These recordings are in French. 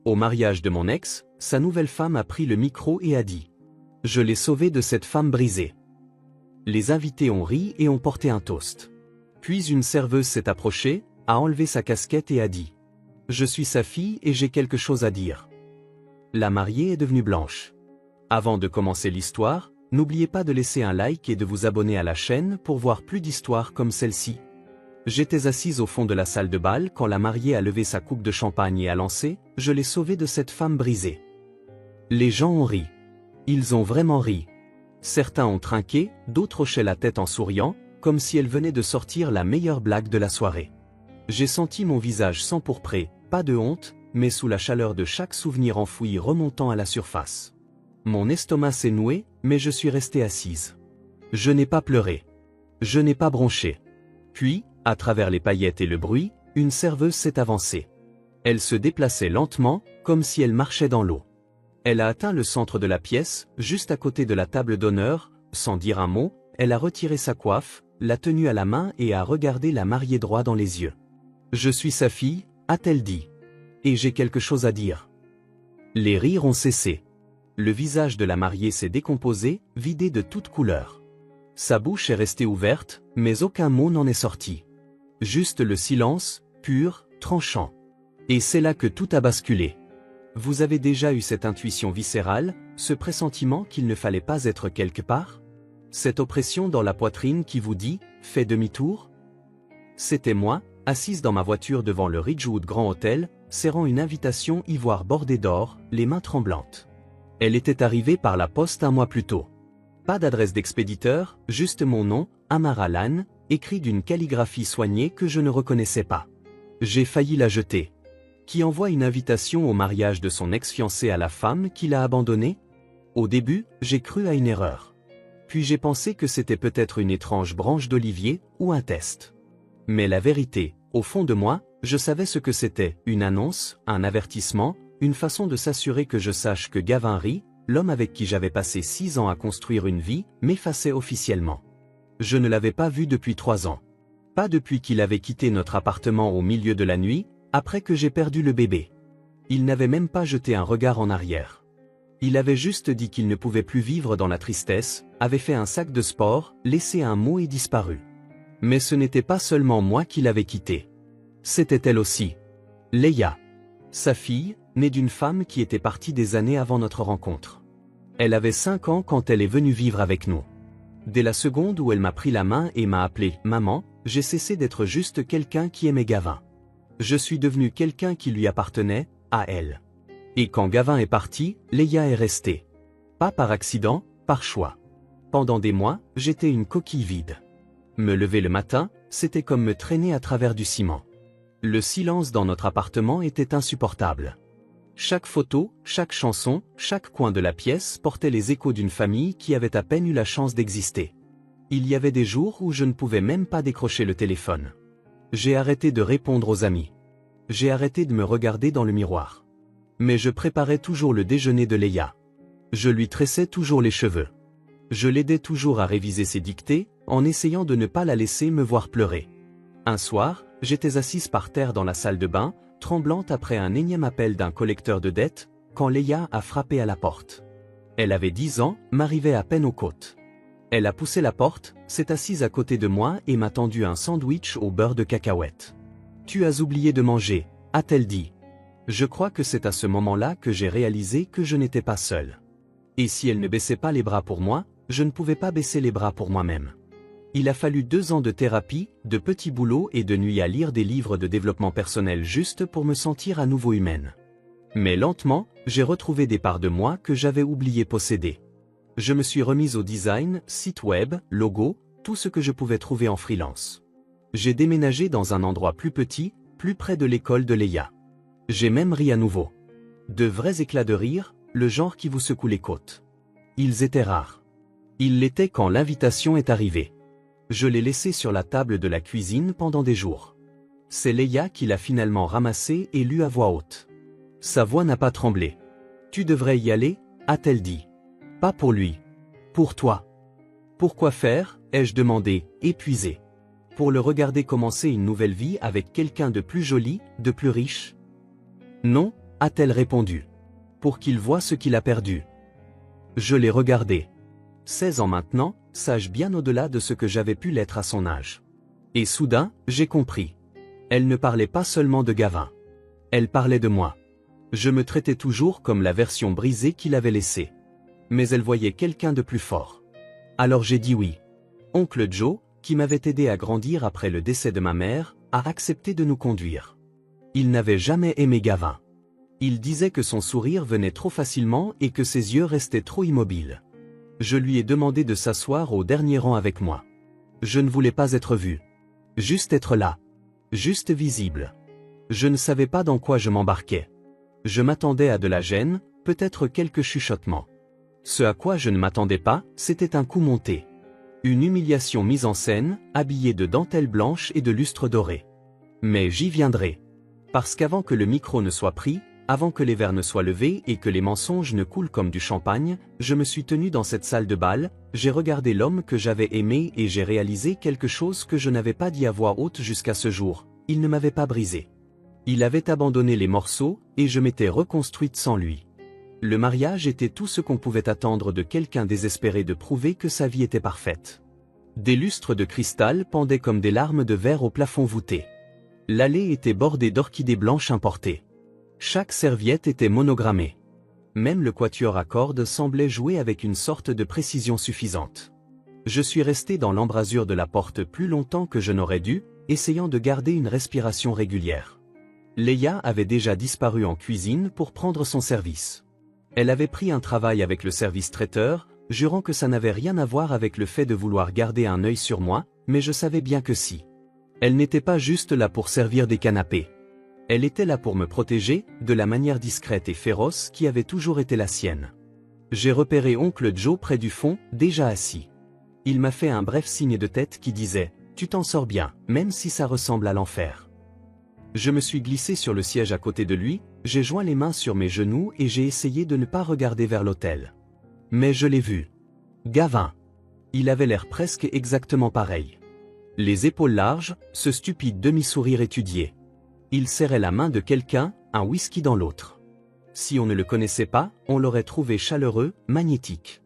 Au mariage de mon ex, sa nouvelle femme a pris le micro et a dit « Je l'ai sauvé de cette femme brisée ». Les invités ont ri et ont porté un toast. Puis une serveuse s'est approchée, a enlevé sa casquette et a dit « Je suis sa fille et j'ai quelque chose à dire ». La mariée est devenue blanche. Avant de commencer l'histoire, n'oubliez pas de laisser un like et de vous abonner à la chaîne pour voir plus d'histoires comme celle-ci. J'étais assise au fond de la salle de bal quand la mariée a levé sa coupe de champagne et a lancé « Je l'ai sauvée de cette femme brisée ». Les gens ont ri. Ils ont vraiment ri. Certains ont trinqué, d'autres hochaient la tête en souriant, comme si elle venait de sortir la meilleure blague de la soirée. J'ai senti mon visage s'empourprer, pas de honte, mais sous la chaleur de chaque souvenir enfoui remontant à la surface. Mon estomac s'est noué, mais je suis restée assise. Je n'ai pas pleuré. Je n'ai pas bronché. Puis, à travers les paillettes et le bruit, une serveuse s'est avancée. Elle se déplaçait lentement, comme si elle marchait dans l'eau. Elle a atteint le centre de la pièce, juste à côté de la table d'honneur, sans dire un mot, elle a retiré sa coiffe, l'a tenue à la main et a regardé la mariée droit dans les yeux. « Je suis sa fille », a-t-elle dit. « Et j'ai quelque chose à dire. » Les rires ont cessé. Le visage de la mariée s'est décomposé, vidé de toute couleur. Sa bouche est restée ouverte, mais aucun mot n'en est sorti. Juste le silence, pur, tranchant. Et c'est là que tout a basculé. Vous avez déjà eu cette intuition viscérale, ce pressentiment qu'il ne fallait pas être quelque part? Cette oppression dans la poitrine qui vous dit « Fais demi-tour » C'était moi, assise dans ma voiture devant le Ridgewood Grand Hotel, serrant une invitation ivoire bordée d'or, les mains tremblantes. Elle était arrivée par la poste un mois plus tôt. Pas d'adresse d'expéditeur, juste mon nom, Amara Lan, écrit d'une calligraphie soignée que je ne reconnaissais pas. J'ai failli la jeter. Qui envoie une invitation au mariage de son ex-fiancé à la femme qui l'a abandonné? Au début, j'ai cru à une erreur. Puis j'ai pensé que c'était peut-être une étrange branche d'olivier, ou un test. Mais la vérité, au fond de moi, je savais ce que c'était, une annonce, un avertissement, une façon de s'assurer que je sache que Gavin Ry, l'homme avec qui j'avais passé 6 ans à construire une vie, m'effaçait officiellement. Je ne l'avais pas vu depuis 3 ans. Pas depuis qu'il avait quitté notre appartement au milieu de la nuit, après que j'ai perdu le bébé. Il n'avait même pas jeté un regard en arrière. Il avait juste dit qu'il ne pouvait plus vivre dans la tristesse, avait fait un sac de sport, laissé un mot et disparu. Mais ce n'était pas seulement moi qui l'avais quitté. C'était elle aussi. Leia. Sa fille, née d'une femme qui était partie des années avant notre rencontre. Elle avait 5 ans quand elle est venue vivre avec nous. Dès la seconde où elle m'a pris la main et m'a appelé « Maman », j'ai cessé d'être juste quelqu'un qui aimait Gavin. Je suis devenu quelqu'un qui lui appartenait, à elle. Et quand Gavin est parti, Leia est restée. Pas par accident, par choix. Pendant des mois, j'étais une coquille vide. Me lever le matin, c'était comme me traîner à travers du ciment. Le silence dans notre appartement était insupportable. Chaque photo, chaque chanson, chaque coin de la pièce portait les échos d'une famille qui avait à peine eu la chance d'exister. Il y avait des jours où je ne pouvais même pas décrocher le téléphone. J'ai arrêté de répondre aux amis. J'ai arrêté de me regarder dans le miroir. Mais je préparais toujours le déjeuner de Leia. Je lui tressais toujours les cheveux. Je l'aidais toujours à réviser ses dictées, en essayant de ne pas la laisser me voir pleurer. Un soir, j'étais assise par terre dans la salle de bain, tremblante après un énième appel d'un collecteur de dettes, quand Leia a frappé à la porte. Elle avait 10 ans, m'arrivait à peine aux côtes. Elle a poussé la porte, s'est assise à côté de moi et m'a tendu un sandwich au beurre de cacahuète. « Tu as oublié de manger », a-t-elle dit. Je crois que c'est à ce moment-là que j'ai réalisé que je n'étais pas seul. Et si elle ne baissait pas les bras pour moi, je ne pouvais pas baisser les bras pour moi-même. Il a fallu 2 ans de thérapie, de petits boulots et de nuits à lire des livres de développement personnel juste pour me sentir à nouveau humaine. Mais lentement, j'ai retrouvé des parts de moi que j'avais oublié posséder. Je me suis remise au design, site web, logo, tout ce que je pouvais trouver en freelance. J'ai déménagé dans un endroit plus petit, plus près de l'école de Leia. J'ai même ri à nouveau. De vrais éclats de rire, le genre qui vous secoue les côtes. Ils étaient rares. Ils l'étaient quand l'invitation est arrivée. Je l'ai laissé sur la table de la cuisine pendant des jours. C'est Leia qui l'a finalement ramassé et lu à voix haute. Sa voix n'a pas tremblé. « Tu devrais y aller » a-t-elle dit. « Pas pour lui. Pour toi. »« Pourquoi faire » ai-je demandé, épuisé. « Pour le regarder commencer une nouvelle vie avec quelqu'un de plus joli, de plus riche ?»« Non, a-t-elle répondu. Pour qu'il voie ce qu'il a perdu. Je l'ai regardé. 16 ans maintenant, sage bien au-delà de ce que j'avais pu l'être à son âge. Et soudain, j'ai compris. Elle ne parlait pas seulement de Gavin. Elle parlait de moi. Je me traitais toujours comme la version brisée qu'il avait laissée. Mais elle voyait quelqu'un de plus fort. Alors j'ai dit oui. Oncle Joe, qui m'avait aidé à grandir après le décès de ma mère, a accepté de nous conduire. Il n'avait jamais aimé Gavin. Il disait que son sourire venait trop facilement et que ses yeux restaient trop immobiles. Je lui ai demandé de s'asseoir au dernier rang avec moi. Je ne voulais pas être vu. Juste être là. Juste visible. Je ne savais pas dans quoi je m'embarquais. Je m'attendais à de la gêne, peut-être quelques chuchotements. Ce à quoi je ne m'attendais pas, c'était un coup monté. Une humiliation mise en scène, habillée de dentelle blanche et de lustre doré. Mais j'y viendrai. Parce qu'avant que le micro ne soit pris, avant que les verres ne soient levés et que les mensonges ne coulent comme du champagne, je me suis tenu dans cette salle de bal, j'ai regardé l'homme que j'avais aimé et j'ai réalisé quelque chose que je n'avais pas dit à voix haute jusqu'à ce jour, il ne m'avait pas brisé. Il avait abandonné les morceaux, et je m'étais reconstruite sans lui. Le mariage était tout ce qu'on pouvait attendre de quelqu'un désespéré de prouver que sa vie était parfaite. Des lustres de cristal pendaient comme des larmes de verre au plafond voûté. L'allée était bordée d'orchidées blanches importées. Chaque serviette était monogrammée. Même le quatuor à cordes semblait jouer avec une sorte de précision suffisante. Je suis resté dans l'embrasure de la porte plus longtemps que je n'aurais dû, essayant de garder une respiration régulière. Leia avait déjà disparu en cuisine pour prendre son service. Elle avait pris un travail avec le service traiteur, jurant que ça n'avait rien à voir avec le fait de vouloir garder un œil sur moi, mais je savais bien que si. Elle n'était pas juste là pour servir des canapés. Elle était là pour me protéger, de la manière discrète et féroce qui avait toujours été la sienne. J'ai repéré oncle Joe près du fond, déjà assis. Il m'a fait un bref signe de tête qui disait « Tu t'en sors bien, même si ça ressemble à l'enfer ». Je me suis glissé sur le siège à côté de lui, j'ai joint les mains sur mes genoux et j'ai essayé de ne pas regarder vers l'autel. Mais je l'ai vu. Gavin. Il avait l'air presque exactement pareil. Les épaules larges, ce stupide demi-sourire étudié. Il serrait la main de quelqu'un, un whisky dans l'autre. Si on ne le connaissait pas, on l'aurait trouvé chaleureux, magnétique.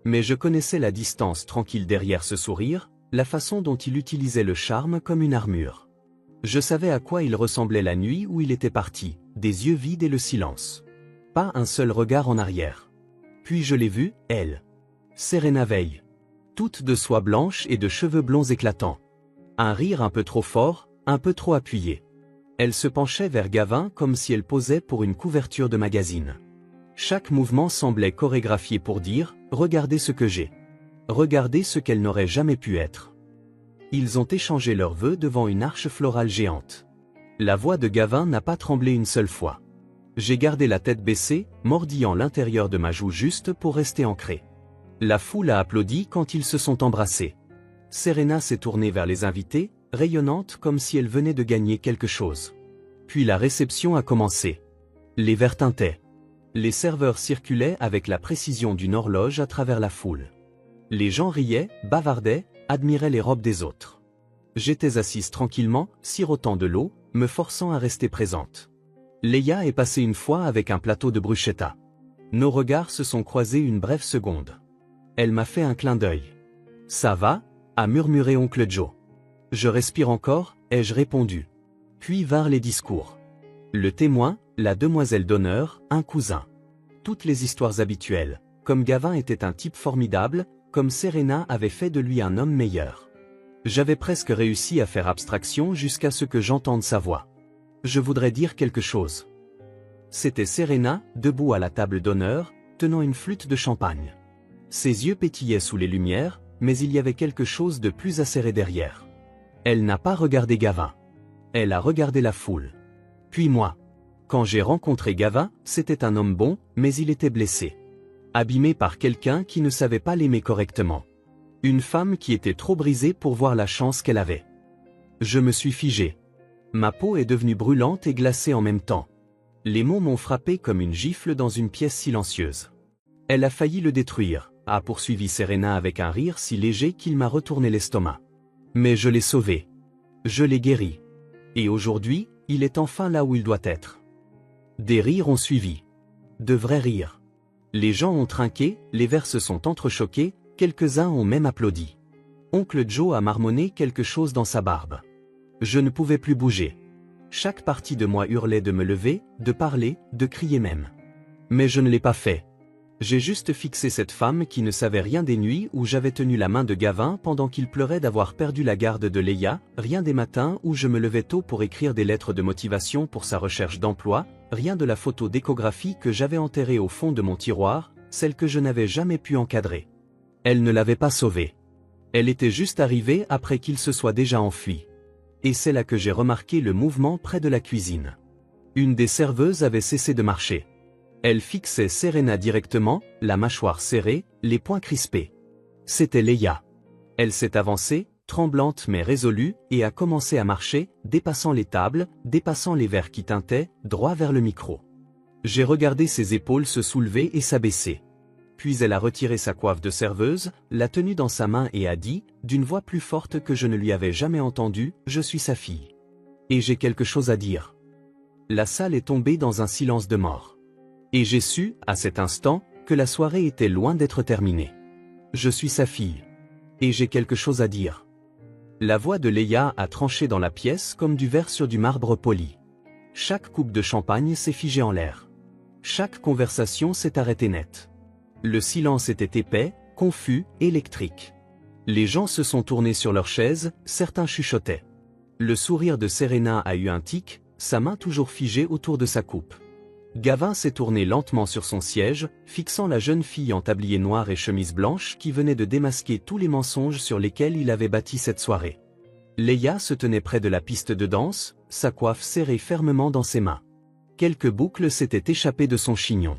Mais je connaissais la distance tranquille derrière ce sourire, la façon dont il utilisait le charme comme une armure. Je savais à quoi il ressemblait la nuit où il était parti, des yeux vides et le silence. Pas un seul regard en arrière. Puis je l'ai vue, elle. Serena Veil. Toute de soie blanche et de cheveux blonds éclatants. Un rire un peu trop fort, un peu trop appuyé. Elle se penchait vers Gavin comme si elle posait pour une couverture de magazine. Chaque mouvement semblait chorégraphié pour dire « Regardez ce que j'ai. Regardez ce qu'elle n'aurait jamais pu être. » Ils ont échangé leurs vœux devant une arche florale géante. La voix de Gavin n'a pas tremblé une seule fois. J'ai gardé la tête baissée, mordillant l'intérieur de ma joue juste pour rester ancré. La foule a applaudi quand ils se sont embrassés. Serena s'est tournée vers les invités, rayonnante comme si elle venait de gagner quelque chose. Puis la réception a commencé. Les verres tintaient. Les serveurs circulaient avec la précision d'une horloge à travers la foule. Les gens riaient, bavardaient, admiraient les robes des autres. J'étais assise tranquillement, sirotant de l'eau, me forçant à rester présente. Leia est passée une fois avec un plateau de bruschetta. Nos regards se sont croisés une brève seconde. Elle m'a fait un clin d'œil. « Ça va ?» a murmuré oncle Joe. « Je respire encore ?» ai-je répondu. Puis vinrent les discours. Le témoin, la demoiselle d'honneur, un cousin. Toutes les histoires habituelles, comme Gavin était un type formidable, comme Serena avait fait de lui un homme meilleur. J'avais presque réussi à faire abstraction jusqu'à ce que j'entende sa voix. Je voudrais dire quelque chose. C'était Serena, debout à la table d'honneur, tenant une flûte de champagne. Ses yeux pétillaient sous les lumières, mais il y avait quelque chose de plus acéré derrière. Elle n'a pas regardé Gavin. Elle a regardé la foule. Puis moi. Quand j'ai rencontré Gavin, c'était un homme bon, mais il était blessé. Abîmé par quelqu'un qui ne savait pas l'aimer correctement. Une femme qui était trop brisée pour voir la chance qu'elle avait. Je me suis figé. Ma peau est devenue brûlante et glacée en même temps. Les mots m'ont frappé comme une gifle dans une pièce silencieuse. Elle a failli le détruire, a poursuivi Serena avec un rire si léger qu'il m'a retourné l'estomac. Mais je l'ai sauvé. Je l'ai guéri. Et aujourd'hui, il est enfin là où il doit être. Des rires ont suivi. De vrais rires. Les gens ont trinqué, les verres se sont entrechoqués, quelques-uns ont même applaudi. Oncle Joe a marmonné quelque chose dans sa barbe. Je ne pouvais plus bouger. Chaque partie de moi hurlait de me lever, de parler, de crier même. Mais je ne l'ai pas fait. J'ai juste fixé cette femme qui ne savait rien des nuits où j'avais tenu la main de Gavin pendant qu'il pleurait d'avoir perdu la garde de Leia, rien des matins où je me levais tôt pour écrire des lettres de motivation pour sa recherche d'emploi, rien de la photo d'échographie que j'avais enterrée au fond de mon tiroir, celle que je n'avais jamais pu encadrer. Elle ne l'avait pas sauvée. Elle était juste arrivée après qu'il se soit déjà enfui. Et c'est là que j'ai remarqué le mouvement près de la cuisine. Une des serveuses avait cessé de marcher. Elle fixait Serena directement, la mâchoire serrée, les poings crispés. C'était Leia. Elle s'est avancée, tremblante mais résolue, et a commencé à marcher, dépassant les tables, dépassant les verres qui tintaient, droit vers le micro. J'ai regardé ses épaules se soulever et s'abaisser. Puis elle a retiré sa coiffe de serveuse, l'a tenue dans sa main et a dit, d'une voix plus forte que je ne lui avais jamais entendue, « Je suis sa fille. Et j'ai quelque chose à dire. » La salle est tombée dans un silence de mort. Et j'ai su, à cet instant, que la soirée était loin d'être terminée. Je suis sa fille. Et j'ai quelque chose à dire. La voix de Leia a tranché dans la pièce comme du verre sur du marbre poli. Chaque coupe de champagne s'est figée en l'air. Chaque conversation s'est arrêtée net. Le silence était épais, confus, électrique. Les gens se sont tournés sur leurs chaises, certains chuchotaient. Le sourire de Serena a eu un tic, sa main toujours figée autour de sa coupe. Gavin s'est tourné lentement sur son siège, fixant la jeune fille en tablier noir et chemise blanche qui venait de démasquer tous les mensonges sur lesquels il avait bâti cette soirée. Leia se tenait près de la piste de danse, sa coiffe serrée fermement dans ses mains. Quelques boucles s'étaient échappées de son chignon.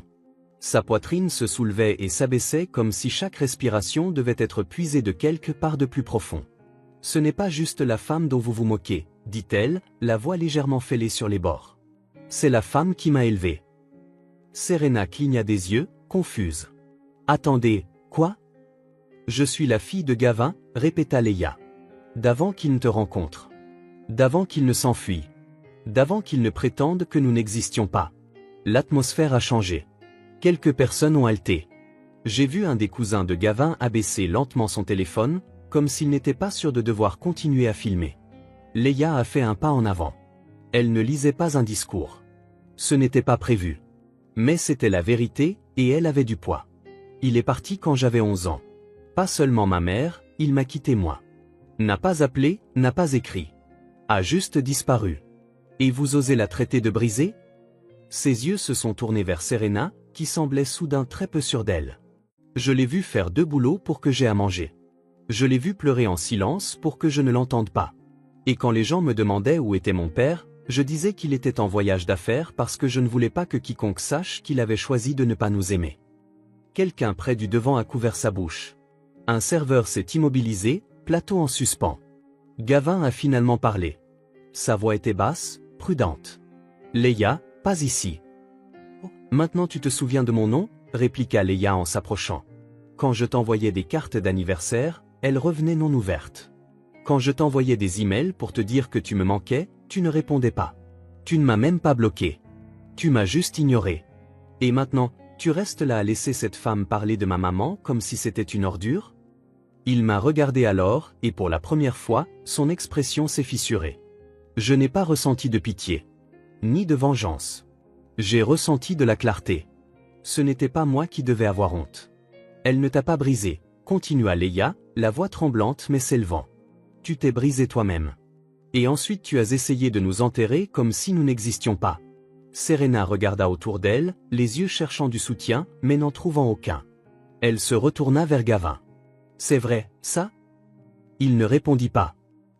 Sa poitrine se soulevait et s'abaissait comme si chaque respiration devait être puisée de quelque part de plus profond. « Ce n'est pas juste la femme dont vous vous moquez, » dit-elle, la voix légèrement fêlée sur les bords. « C'est la femme qui m'a élevée. » Serena cligna des yeux, confuse. « Attendez, quoi ? » « Je suis la fille de Gavin, » répéta Leia. « D'avant qu'il ne te rencontre. D'avant qu'il ne s'enfuit. D'avant qu'il ne prétende que nous n'existions pas. » L'atmosphère a changé. Quelques personnes ont halté. J'ai vu un des cousins de Gavin abaisser lentement son téléphone, comme s'il n'était pas sûr de devoir continuer à filmer. Leia a fait un pas en avant. Elle ne lisait pas un discours. Ce n'était pas prévu. Mais c'était la vérité, et elle avait du poids. Il est parti quand j'avais 11 ans. Pas seulement ma mère, il m'a quitté moi. N'a pas appelé, n'a pas écrit. A juste disparu. Et vous osez la traiter de brisée ? Ses yeux se sont tournés vers Serena, qui semblait soudain très peu sûre d'elle. Je l'ai vue faire 2 boulots pour que j'aie à manger. Je l'ai vue pleurer en silence pour que je ne l'entende pas. Et quand les gens me demandaient où était mon père, je disais qu'il était en voyage d'affaires parce que je ne voulais pas que quiconque sache qu'il avait choisi de ne pas nous aimer. Quelqu'un près du devant a couvert sa bouche. Un serveur s'est immobilisé, plateau en suspens. Gavin a finalement parlé. Sa voix était basse, prudente. « Leia, pas ici. » « Maintenant tu te souviens de mon nom ?» répliqua Leia en s'approchant. « Quand je t'envoyais des cartes d'anniversaire, elles revenaient non ouvertes. Quand je t'envoyais des emails pour te dire que tu me manquais, tu ne répondais pas. Tu ne m'as même pas bloqué. Tu m'as juste ignoré. Et maintenant, tu restes là à laisser cette femme parler de ma maman comme si c'était une ordure ?» Il m'a regardé alors, et pour la première fois, son expression s'est fissurée. Je n'ai pas ressenti de pitié. Ni de vengeance. J'ai ressenti de la clarté. Ce n'était pas moi qui devais avoir honte. Elle ne t'a pas brisé, continua Leia, la voix tremblante mais s'élevant. Tu t'es brisé toi-même. Et ensuite tu as essayé de nous enterrer comme si nous n'existions pas. Serena regarda autour d'elle, les yeux cherchant du soutien, mais n'en trouvant aucun. Elle se retourna vers Gavin. C'est vrai, ça ? Il ne répondit pas.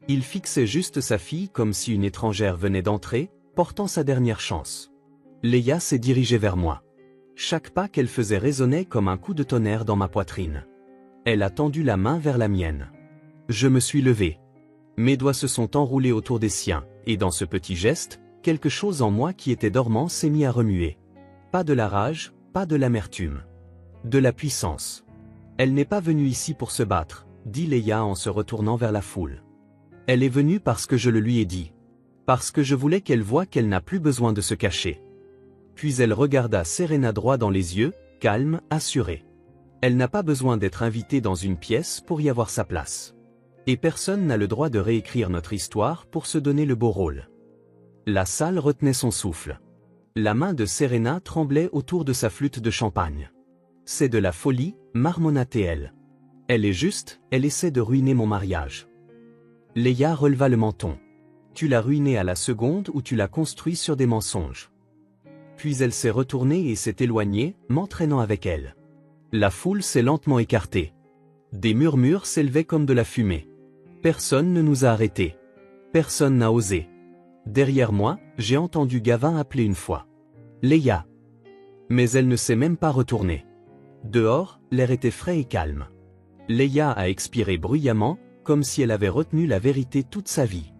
Il fixait juste sa fille comme si une étrangère venait d'entrer, portant sa dernière chance. Leia s'est dirigée vers moi. Chaque pas qu'elle faisait résonnait comme un coup de tonnerre dans ma poitrine. Elle a tendu la main vers la mienne. Je me suis levé. Mes doigts se sont enroulés autour des siens, et dans ce petit geste, quelque chose en moi qui était dormant s'est mis à remuer. Pas de la rage, pas de l'amertume. De la puissance. Elle n'est pas venue ici pour se battre, dit Leia en se retournant vers la foule. Elle est venue parce que je le lui ai dit. Parce que je voulais qu'elle voie qu'elle n'a plus besoin de se cacher. Puis elle regarda Serena droit dans les yeux, calme, assurée. Elle n'a pas besoin d'être invitée dans une pièce pour y avoir sa place. Et personne n'a le droit de réécrire notre histoire pour se donner le beau rôle. La salle retenait son souffle. La main de Serena tremblait autour de sa flûte de champagne. C'est de la folie, marmonna-t-elle. Elle est juste, elle essaie de ruiner mon mariage. Leia releva le menton. Tu l'as ruiné à la seconde où tu l'as construit sur des mensonges. Puis elle s'est retournée et s'est éloignée, m'entraînant avec elle. La foule s'est lentement écartée. Des murmures s'élevaient comme de la fumée. Personne ne nous a arrêtés. Personne n'a osé. Derrière moi, j'ai entendu Gavin appeler une fois. Leia. Mais elle ne s'est même pas retournée. Dehors, l'air était frais et calme. Leia a expiré bruyamment, comme si elle avait retenu la vérité toute sa vie.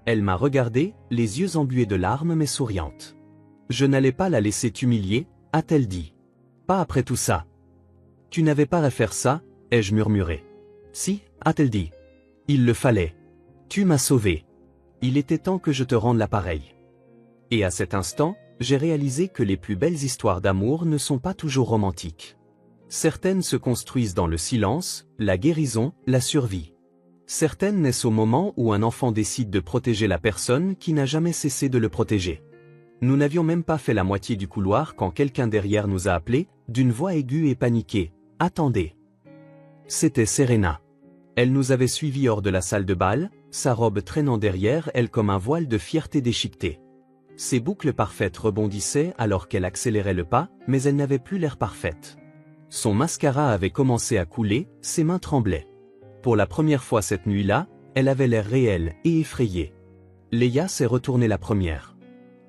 Elle m'a regardé, les yeux embués de larmes mais souriante. Je n'allais pas la laisser t'humilier, a-t-elle dit. Pas après tout ça. Tu n'avais pas à faire ça, ai-je murmuré. Si, a-t-elle dit. Il le fallait. Tu m'as sauvé. Il était temps que je te rende l'appareil. Et à cet instant, j'ai réalisé que les plus belles histoires d'amour ne sont pas toujours romantiques. Certaines se construisent dans le silence, la guérison, la survie. Certaines naissent au moment où un enfant décide de protéger la personne qui n'a jamais cessé de le protéger. Nous n'avions même pas fait la moitié du couloir quand quelqu'un derrière nous a appelé, d'une voix aiguë et paniquée. « Attendez !» C'était Serena. Elle nous avait suivis hors de la salle de bal, sa robe traînant derrière elle comme un voile de fierté déchiquetée. Ses boucles parfaites rebondissaient alors qu'elle accélérait le pas, mais elle n'avait plus l'air parfaite. Son mascara avait commencé à couler, ses mains tremblaient. Pour la première fois cette nuit-là, elle avait l'air réelle et effrayée. Leia s'est retournée la première.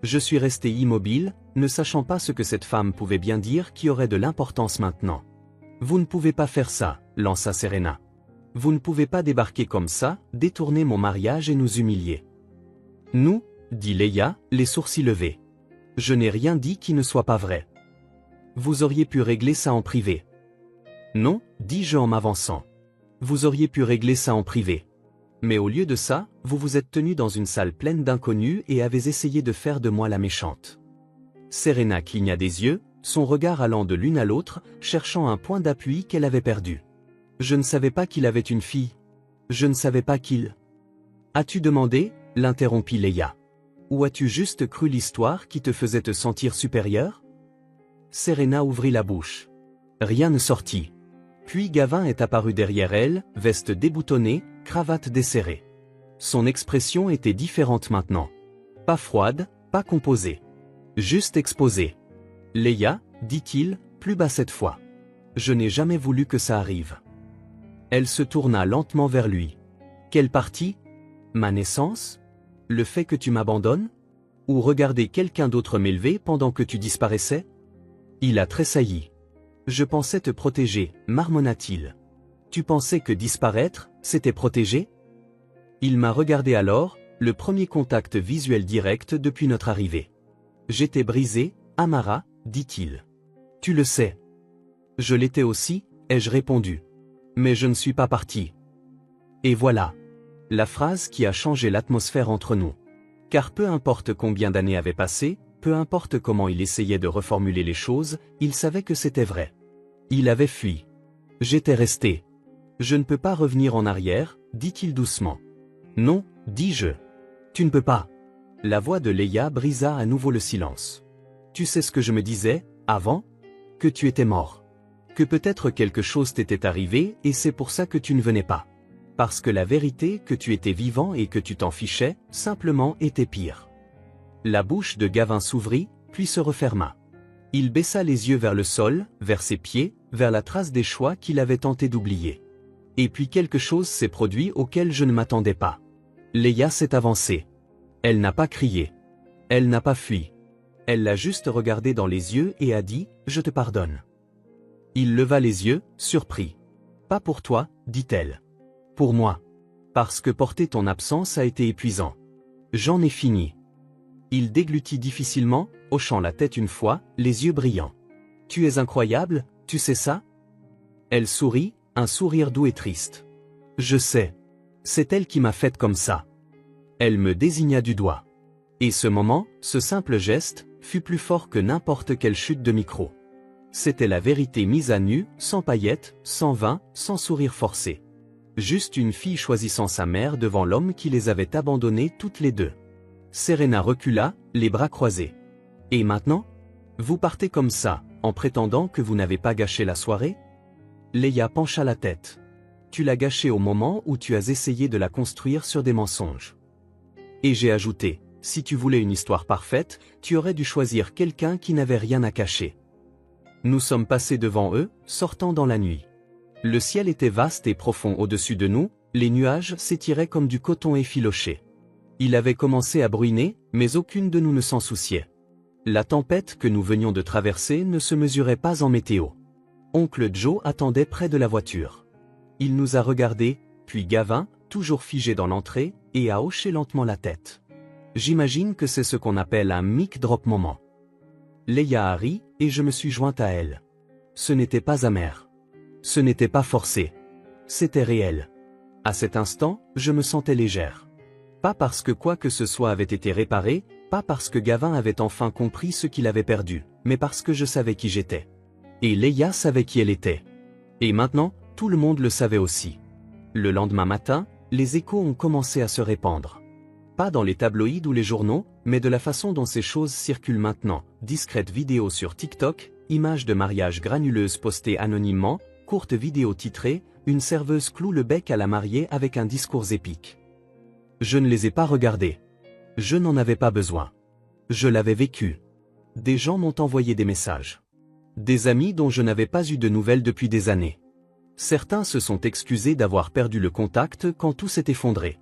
Je suis resté immobile, ne sachant pas ce que cette femme pouvait bien dire qui aurait de l'importance maintenant. « Vous ne pouvez pas faire ça », lança Serena. « Vous ne pouvez pas débarquer comme ça, détourner mon mariage et nous humilier. » « Nous » dit Leia, les sourcils levés. « Je n'ai rien dit qui ne soit pas vrai. Vous auriez pu régler ça en privé. »« Non » dis-je en m'avançant. « Vous auriez pu régler ça en privé. Mais au lieu de ça, vous vous êtes tenu dans une salle pleine d'inconnus et avez essayé de faire de moi la méchante. » Serena cligna des yeux, son regard allant de l'une à l'autre, cherchant un point d'appui qu'elle avait perdu. « Je ne savais pas qu'il avait une fille. Je ne savais pas qu'il... »« As-tu demandé ?» l'interrompit Leia. « Ou as-tu juste cru l'histoire qui te faisait te sentir supérieure ?» Serena ouvrit la bouche. Rien ne sortit. Puis Gavin est apparu derrière elle, veste déboutonnée, cravate desserrée. Son expression était différente maintenant. Pas froide, pas composée. Juste exposée. « Leia, dit-il, plus bas cette fois. Je n'ai jamais voulu que ça arrive. » Elle se tourna lentement vers lui. « Quelle partie ? Ma naissance ? Le fait que tu m'abandonnes ? Ou regarder quelqu'un d'autre m'élever pendant que tu disparaissais ?» Il a tressailli. « Je pensais te protéger, marmonna-t-il. Tu pensais que disparaître, c'était protéger ?» Il m'a regardé alors, le premier contact visuel direct depuis notre arrivée. « J'étais brisé, Amara, dit-il. Tu le sais. »« Je l'étais aussi, ai-je répondu. Mais je ne suis pas parti. » Et voilà. La phrase qui a changé l'atmosphère entre nous. Car peu importe combien d'années avaient passé, peu importe comment il essayait de reformuler les choses, il savait que c'était vrai. Il avait fui. J'étais resté. Je ne peux pas revenir en arrière, dit-il doucement. Non, dis-je. Tu ne peux pas. La voix de Leia brisa à nouveau le silence. Tu sais ce que je me disais, avant ? Que tu étais mort. Que peut-être quelque chose t'était arrivé et c'est pour ça que tu ne venais pas. Parce que la vérité que tu étais vivant et que tu t'en fichais, simplement était pire. La bouche de Gavin s'ouvrit, puis se referma. Il baissa les yeux vers le sol, vers ses pieds, vers la trace des choix qu'il avait tenté d'oublier. Et puis quelque chose s'est produit auquel je ne m'attendais pas. Leia s'est avancée. Elle n'a pas crié. Elle n'a pas fui. Elle l'a juste regardé dans les yeux et a dit « Je te pardonne ». Il leva les yeux, surpris. « Pas pour toi », dit-elle. « Pour moi. Parce que porter ton absence a été épuisant. J'en ai fini. » Il déglutit difficilement, hochant la tête une fois, les yeux brillants. « Tu es incroyable, tu sais ça ?» Elle sourit, un sourire doux et triste. « Je sais. C'est elle qui m'a faite comme ça. » Elle me désigna du doigt. Et ce moment, ce simple geste, fut plus fort que n'importe quelle chute de micro. C'était la vérité mise à nu, sans paillettes, sans vin, sans sourire forcé. Juste une fille choisissant sa mère devant l'homme qui les avait abandonnées toutes les deux. Serena recula, les bras croisés. Et maintenant? Vous partez comme ça, en prétendant que vous n'avez pas gâché la soirée? Leia pencha la tête. Tu l'as gâchée au moment où tu as essayé de la construire sur des mensonges. Et j'ai ajouté, si tu voulais une histoire parfaite, tu aurais dû choisir quelqu'un qui n'avait rien à cacher. Nous sommes passés devant eux, sortant dans la nuit. Le ciel était vaste et profond au-dessus de nous, les nuages s'étiraient comme du coton effiloché. Il avait commencé à bruiner, mais aucune de nous ne s'en souciait. La tempête que nous venions de traverser ne se mesurait pas en météo. Oncle Joe attendait près de la voiture. Il nous a regardés, puis Gavin, toujours figé dans l'entrée, et a hoché lentement la tête. J'imagine que c'est ce qu'on appelle un mic drop moment. Leia a ri, et je me suis jointe à elle. Ce n'était pas amer. Ce n'était pas forcé. C'était réel. À cet instant, je me sentais légère. Pas parce que quoi que ce soit avait été réparé, pas parce que Gavin avait enfin compris ce qu'il avait perdu, mais parce que je savais qui j'étais. Et Leia savait qui elle était. Et maintenant, tout le monde le savait aussi. Le lendemain matin, les échos ont commencé à se répandre. Pas dans les tabloïds ou les journaux, mais de la façon dont ces choses circulent maintenant. Discrètes vidéos sur TikTok, images de mariage granuleuses postées anonymement, courtes vidéos titrées, une serveuse cloue le bec à la mariée avec un discours épique. Je ne les ai pas regardées. Je n'en avais pas besoin. Je l'avais vécu. Des gens m'ont envoyé des messages. Des amis dont je n'avais pas eu de nouvelles depuis des années. Certains se sont excusés d'avoir perdu le contact quand tout s'est effondré.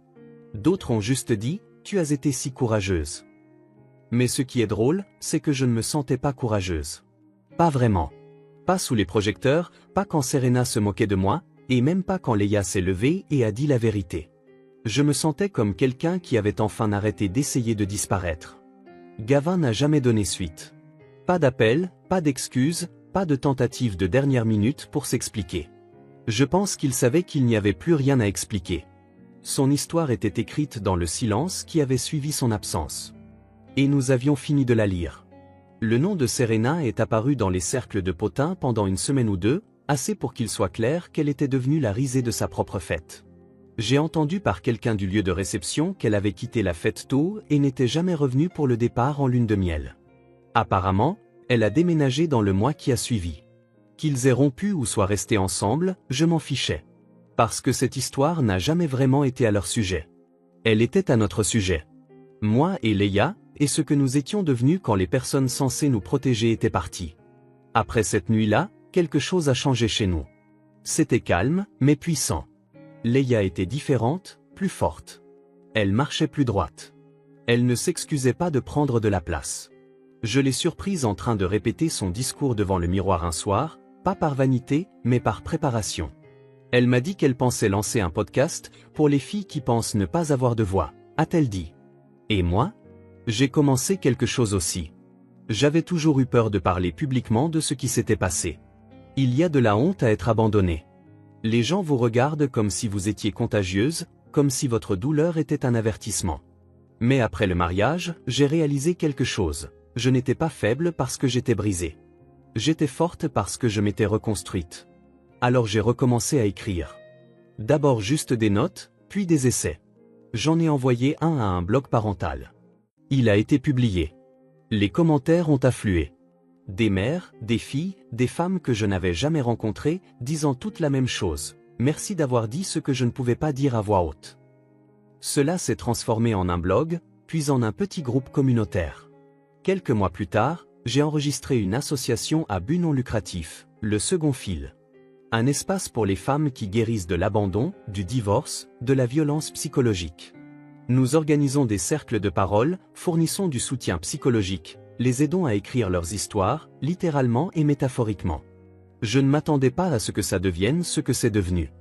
D'autres ont juste dit, tu as été si courageuse. Mais ce qui est drôle, c'est que je ne me sentais pas courageuse. Pas vraiment. Pas sous les projecteurs, pas quand Serena se moquait de moi, et même pas quand Leia s'est levée et a dit la vérité. Je me sentais comme quelqu'un qui avait enfin arrêté d'essayer de disparaître. Gavin n'a jamais donné suite. Pas d'appel, pas d'excuses, pas de tentative de dernière minute pour s'expliquer. Je pense qu'il savait qu'il n'y avait plus rien à expliquer. Son histoire était écrite dans le silence qui avait suivi son absence. Et nous avions fini de la lire. Le nom de Serena est apparu dans les cercles de potins pendant une semaine ou deux, assez pour qu'il soit clair qu'elle était devenue la risée de sa propre fête. J'ai entendu par quelqu'un du lieu de réception qu'elle avait quitté la fête tôt et n'était jamais revenue pour le départ en lune de miel. Apparemment, elle a déménagé dans le mois qui a suivi. Qu'ils aient rompu ou soient restés ensemble, je m'en fichais. Parce que cette histoire n'a jamais vraiment été à leur sujet. Elle était à notre sujet. Moi et Leia, et ce que nous étions devenus quand les personnes censées nous protéger étaient parties. Après cette nuit-là, quelque chose a changé chez nous. C'était calme, mais puissant. Leia était différente, plus forte. Elle marchait plus droite. Elle ne s'excusait pas de prendre de la place. Je l'ai surprise en train de répéter son discours devant le miroir un soir, pas par vanité, mais par préparation. Elle m'a dit qu'elle pensait lancer un podcast pour les filles qui pensent ne pas avoir de voix, a-t-elle dit. Et moi? J'ai commencé quelque chose aussi. J'avais toujours eu peur de parler publiquement de ce qui s'était passé. Il y a de la honte à être abandonné. Les gens vous regardent comme si vous étiez contagieuse, comme si votre douleur était un avertissement. Mais après le mariage, j'ai réalisé quelque chose. Je n'étais pas faible parce que j'étais brisée. J'étais forte parce que je m'étais reconstruite. Alors j'ai recommencé à écrire. D'abord juste des notes, puis des essais. J'en ai envoyé un à un blog parental. Il a été publié. Les commentaires ont afflué. Des mères, des filles, des femmes que je n'avais jamais rencontrées, disant toutes la même chose. Merci d'avoir dit ce que je ne pouvais pas dire à voix haute. Cela s'est transformé en un blog, puis en un petit groupe communautaire. Quelques mois plus tard, j'ai enregistré une association à but non lucratif, le Second Fil. Un espace pour les femmes qui guérissent de l'abandon, du divorce, de la violence psychologique. Nous organisons des cercles de parole, fournissons du soutien psychologique, les aidons à écrire leurs histoires, littéralement et métaphoriquement. Je ne m'attendais pas à ce que ça devienne ce que c'est devenu.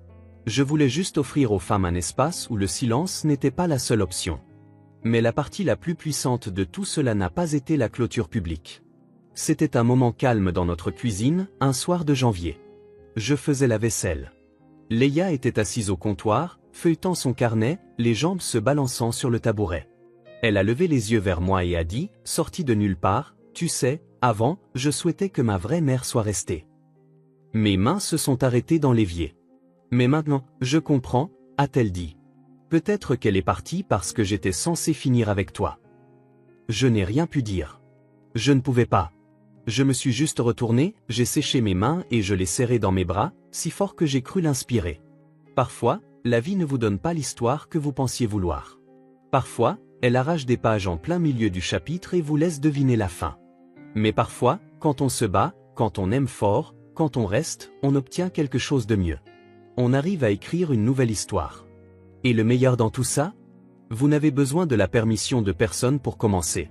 Je voulais juste offrir aux femmes un espace où le silence n'était pas la seule option. Mais la partie la plus puissante de tout cela n'a pas été la clôture publique. C'était un moment calme dans notre cuisine, un soir de janvier. Je faisais la vaisselle. Leia était assise au comptoir, feuilletant son carnet, les jambes se balançant sur le tabouret. Elle a levé les yeux vers moi et a dit, sorti de nulle part, Tu sais, avant, je souhaitais que ma vraie mère soit restée. Mes mains se sont arrêtées dans l'évier. Mais maintenant, je comprends, a-t-elle dit. Peut-être qu'elle est partie parce que j'étais censé finir avec toi. Je n'ai rien pu dire. Je ne pouvais pas. Je me suis juste retourné, j'ai séché mes mains et je les serré dans mes bras, si fort que j'ai cru l'inspirer. Parfois, la vie ne vous donne pas l'histoire que vous pensiez vouloir. Parfois, elle arrache des pages en plein milieu du chapitre et vous laisse deviner la fin. Mais parfois, quand on se bat, quand on aime fort, quand on reste, on obtient quelque chose de mieux. On arrive à écrire une nouvelle histoire. Et le meilleur dans tout ça? Vous n'avez besoin de la permission de personne pour commencer.